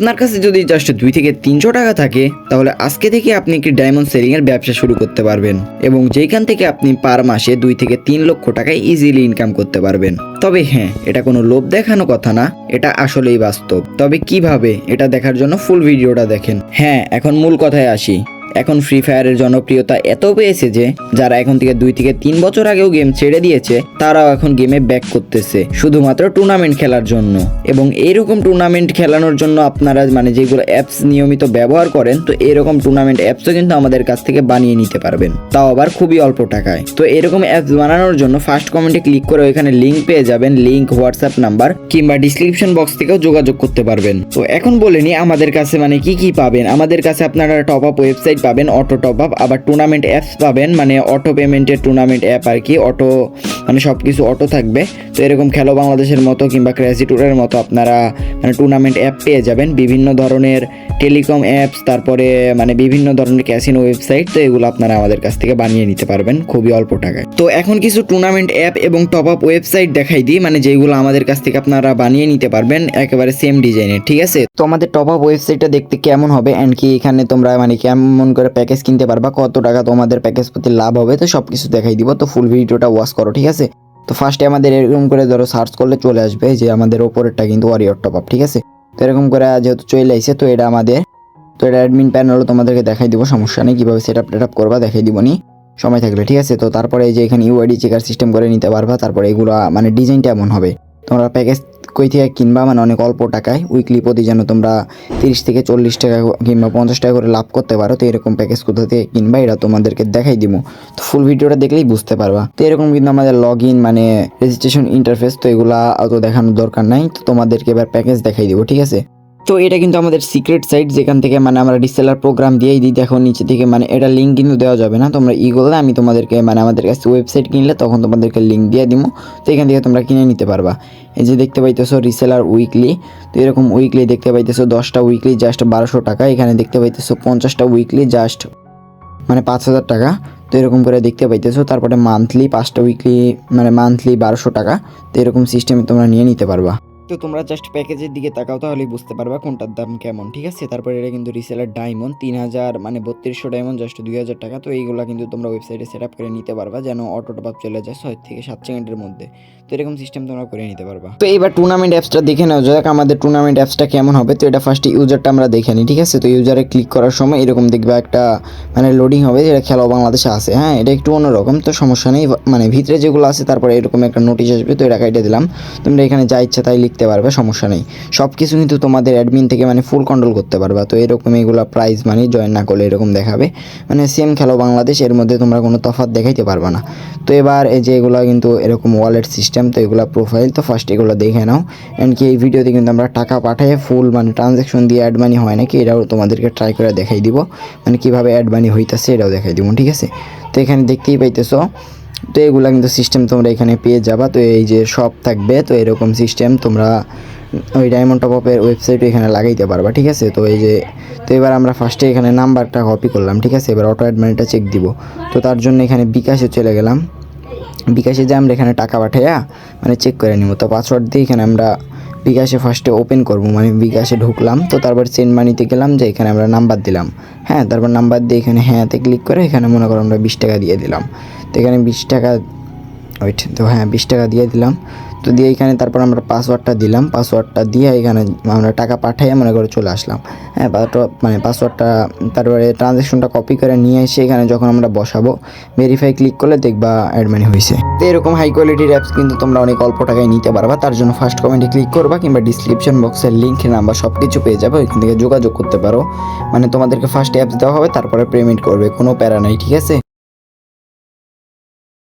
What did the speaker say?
আপনার কাছে যদি জাস্ট 2 থেকে 300 টাকা থাকে তাহলে আজকে থেকে আপনি একটি ডায়মন্ড সেলিং এর ব্যবসা শুরু করতে পারবেন এবং যেখান থেকে আপনি পার মাসে 2 থেকে 3 লক্ষ টাকা ইজিলি ইনকাম করতে পারবেন। তবে হ্যাঁ, এটা কোনো লোভ দেখানো কথা না, এটা আসলেই বাস্তব। তবে কিভাবে এটা দেখার জন্য ফুল ভিডিওটা দেখেন। হ্যাঁ, এখন মূল কথায় আসি। এখন ফ্রি ফায়ারের জনপ্রিয়তা এত পেয়েছে যে যারা এখন থেকে 2 থেকে 3 বছর আগেও গেম ছেড়ে দিয়েছে তারাও এখন গেমে ব্যাক করতেছে শুধুমাত্র টুর্নামেন্ট খেলার জন্য। এবং এইরকম টুর্নামেন্ট খেলানোর জন্য আপনারা যেগুলো অ্যাপস নিয়মিত ব্যবহার করেন, তো এরকম টুর্নামেন্ট অ্যাপসও কিন্তু আমাদের কাছ থেকে বানিয়ে নিতে পারবেন, তাও আবার খুবই অল্প টাকায়। তো এরকম অ্যাপস বানানোর জন্য ফার্স্ট কমেন্টে ক্লিক করে ওইখানে লিঙ্ক পেয়ে যাবেন, লিঙ্ক, হোয়াটসঅ্যাপ নাম্বার কিংবা ডিসক্রিপশন বক্স থেকেও যোগাযোগ করতে পারবেন। তো এখন বলে নি আমাদের কাছে কি কি পাবেন। আমাদের কাছে আপনারা টপ আপ ওয়েবসাইট পাবেন, অটো টপ আপ, আবার টুর্নামেন্ট অ্যাপস পাবেন, অটো পেমেন্টের টুর্নামেন্ট অ্যাপ আর কি, অটো সবকিছু অটো থাকবে। তো এরকম খেলো বাংলাদেশের মতো কিংবা ক্রেজি ট্যুরের মতো আপনারা টুর্নামেন্ট অ্যাপ পেয়ে যাবেন, বিভিন্ন ধরনের টেলিকম অ্যাপস, তারপরে বিভিন্ন ধরনের ক্যাসিনো ওয়েবসাইট। তো এগুলো আপনারা আমাদের কাছ থেকে বানিয়ে নিতে পারবেন খুবই অল্প টাকায়। তো এখন কিছু টুর্নামেন্ট অ্যাপ এবং টপ আপ ওয়েবসাইট দেখাই দিই, যেগুলো আমাদের কাছ থেকে আপনারা বানিয়ে নিতে পারবেন একেবারে সেম ডিজাইনের, ঠিক আছে। তো আমাদের টপ আপ ওয়েবসাইটটা দেখতে কেমন হবে এন্ড কি এখানে তোমরা কেমন করে প্যাকেজ কিনতে পারবা, কত টাকা তোমাদের প্যাকেজ প্রতি লাভ হবে, তো সবকিছু দেখাই দিব। তো ফুল ভিডিওটা ওয়াচ করো, ঠিক আছে। তো ফার্স্টে আমাদের এরকম করে ধরো সার্চ করলে চলে আসবে যে আমাদের ওপরেরটা কিন্তু ওয়ারিয়র টপ আপ, ঠিক আছে। তো এরকম করে যেহেতু চলে আসছে, তো এটা আমাদের, তো এটা অ্যাডমিন প্যানেলও তোমাদেরকে দেখাই দিব, সমস্যা নেই, কীভাবে সেট আপ করবা দেখাই দিব নি সময় থাকলে, ঠিক আছে। তো তারপরে যে এখানে ইউআইডি চেকার সিস্টেম করে নিতে পারবা। তারপরে এগুলো ডিজাইনটা এমন হবে, তোমরা প্যাকেজ কই থেকে কিনবা অনেক অল্প টাকায় উইকলি প্রতি যেন তোমরা 30 থেকে 40 টাকা কিংবা 50 টাকা করে লাভ করতে পারো। তো এরকম প্যাকেজ কোথা থেকে কিনবা এটা তোমাদেরকে দেখাই দিব। তো ফুল ভিডিওটা দেখলেই বুঝতে পারবা। তো এরকম কিন্তু আমাদের লগ ইন রেজিস্ট্রেশন ইন্টারফেস, তো এগুলা অত দেখানোর দরকার নাই। তো তোমাদেরকে এবার প্যাকেজ দেখাই দিব, ঠিক আছে। তো এটা কিন্তু আমাদের সিক্রেট সাইট, যেখান থেকে আমরা রিসেলার প্রোগ্রাম দিয়েই দিই। দেখো নিচে থেকে এটা লিঙ্ক কিন্তু দেওয়া যাবে না, তোমরা করলে আমি তোমাদেরকে আমাদের কাছে ওয়েবসাইট কিনলে তখন তোমাদেরকে লিঙ্ক দিয়ে দিব। তো এখান থেকে তোমরা কিনে নিতে পারবা। এই যে দেখতে পাইতেছো রিসেলার উইকলি, তো এরকম উইকলি দেখতে পাইতেছো 10টা উইকলি জাস্ট 1200 টাকা। এখানে দেখতে পাইতেছো 50টা উইকলি জাস্ট 5000 টাকা। তো এরকম করে দেখতে পাইতেছো। তারপরে মান্থলি 5টা উইকলি মান্থলি 1200 টাকা। তো এরকম সিস্টেমে তোমরা নিয়ে নিতে পারবা। তো তোমরা জাস্ট প্যাকেজের দিকে তাকাও তাহলেই বুঝতে পারবা কোনটার দাম কেমন, ঠিক আছে। তারপরে এটা কিন্তু রিসেলার ডায়মন্ড 3000 3200 ডায়মন্ড জাস্ট 2000 টাকা। তো এইগুলো কিন্তু তোমরা ওয়েবসাইটে সেট আপ করে নিতে পারবা যেন অটো টপ আপ চলে যায় 6 থেকে 7 সেকেন্ডের মধ্যে। তো এরকম সিস্টেম তোমরা করে নিতে পারবা। তো এবার টুর্নামেন্ট অ্যাপসটা দেখে নেওয়া যাক আমাদের টুর্নামেন্ট অ্যাপসটা কেমন হবে। তো এটা ফার্স্টে ইউজারটা আমরা দেখে নিই, ঠিক আছে। তো ইউজারে ক্লিক করার সময় এরকম দেখবা একটা লোডিং হবে, যেটা খেলো বাংলাদেশে আছে। হ্যাঁ, এটা একটু অন্যরকম, তো সমস্যা নেই। ভিতরে যেগুলো আছে তারপরে এরকম একটা নোটিশ আসবে, তো এটা কাইটে দিলাম। তোমরা এখানে যা ইচ্ছা তাই লিখতে পারবে, সমস্যা নেই। সব কিছু কিন্তু তোমাদের অ্যাডমিন থেকে ফুল কন্ট্রোল করতে পারবা। তো এরকম এগুলো প্রাইস জয়েন না করলে এরকম দেখাবে, সেম খেলো বাংলাদেশ, এর মধ্যে তোমরা কোনো তফাৎ দেখাইতে পারবা না। তো এবার এই যে এগুলো কিন্তু এরকম ওয়ালেট সিস্টেম, তো এগুলো প্রোফাইল। তো ফার্স্ট এগুলো দেখে নাও। এন্ড কি এই ভিডিওতে কিন্তু আমরা টাকা পাঠিয়ে ফুল ট্রানজ্যাকশন দিয়ে অ্যাড মানি হয় নাকি এটাও তোমাদেরকে ট্রাই করে দেখাই দিব, কীভাবে অ্যাড মানি হইতেছে এটাও দেখাই দিব, ঠিক আছে। তো এখানে দেখতেই পাইতেছো। তো এগুলো কিন্তু সিস্টেম তোমরা এখানে পেয়ে যাবা। তো এই যে সব থাকবে, তো এরকম সিস্টেম তোমরা ওই ডায়মন্ড টপ আপের ওয়েবসাইটে এখানে লাগাইতে পারবা, ঠিক আছে। তো এই যে, তো এবার আমরা ফার্স্টে এখানে নাম্বারটা কপি করলাম, ঠিক আছে। এবার অটো অ্যাড মানিটা চেক দিব। তো তার জন্য এখানে বিকাশে চলে গেলাম। বিকাশে যে আমরা এখানে টাকা পাঠাইয়া চেক করে নিব। তো পাসওয়ার্ড দিয়ে এখানে আমরা বিকাশে ফার্স্টে ওপেন করবো, বিকাশে ঢুকলাম। তো তারপর সেন্ড মানিতে গেলাম, যে এখানে আমরা নাম্বার দিলাম। হ্যাঁ, তারপর নাম্বার দিয়ে এখানে হ্যাঁতে ক্লিক করে এখানে মনে করো আমরা 20 টাকা দিয়ে দিলাম। তো এখানে 20 টাকা তো হ্যাঁ 20 টাকা দিয়ে দিলাম। তো দিয়ে এখানে তারপর আমরা পাসওয়ার্ডটা দিলাম। পাসওয়ার্ডটা দিয়ে এখানে আমরা টাকা পাঠাইয়া মনে করে চলে আসলাম। হ্যাঁ, পাসওয়ার্ডটা তারপরে ট্রানজ্যাকশনটা কপি করে নিয়ে এসে এখানে যখন আমরা বসাবো ভেরিফাই ক্লিক করলে দেখবা অ্যাড মানি হয়েছে। তো এরকম হাই কোয়ালিটির অ্যাপস কিন্তু তোমরা অনেক অল্প টাকায় নিতে পারবা। তার জন্য ফার্স্ট কমেন্টে ক্লিক করবা কিংবা ডিসক্রিপশন বক্সের লিঙ্ক নাম্বার সব কিছু পেয়ে যাবে, ওইখান থেকে যোগাযোগ করতে পারো। তোমাদেরকে ফার্স্ট অ্যাপস দেওয়া হবে, তারপরে পেমেন্ট করবে, কোনো প্যারা নাই, ঠিক আছে।